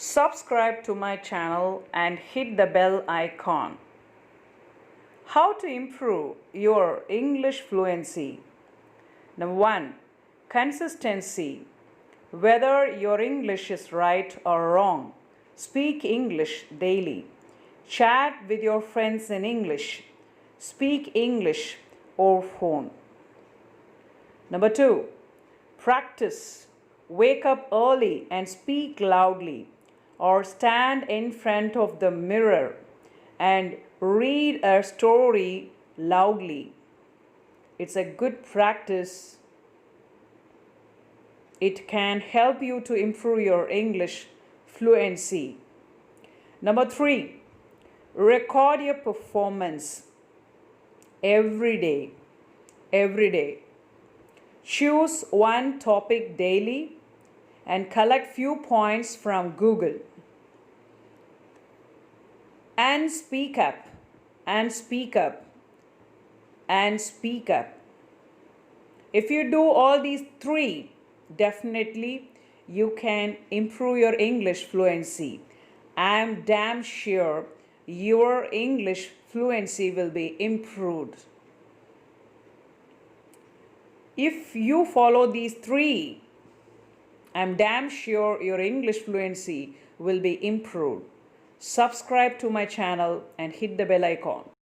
Subscribe to my channel and hit the bell icon. How to improve your English fluency? Number 1. Consistency. Whether your English is right or wrong, speak English daily. Chat with your friends in English. Speak English over phone. Number 2. Practice. Wake up early and speak loudly, or stand in front of the mirror and read a story loudly. It's a good practice. It can help you to improve your English fluency. Number 3, record your performance every day. Every day. Choose one topic daily and collect few points from Google. And speak up, and speak up, and speak up. If you do all these 3, definitely you can improve your English fluency. I'm damn sure your English fluency will be improved. If you follow these 3, I'm damn sure your English fluency will be improved. Subscribe to my channel and hit the bell icon.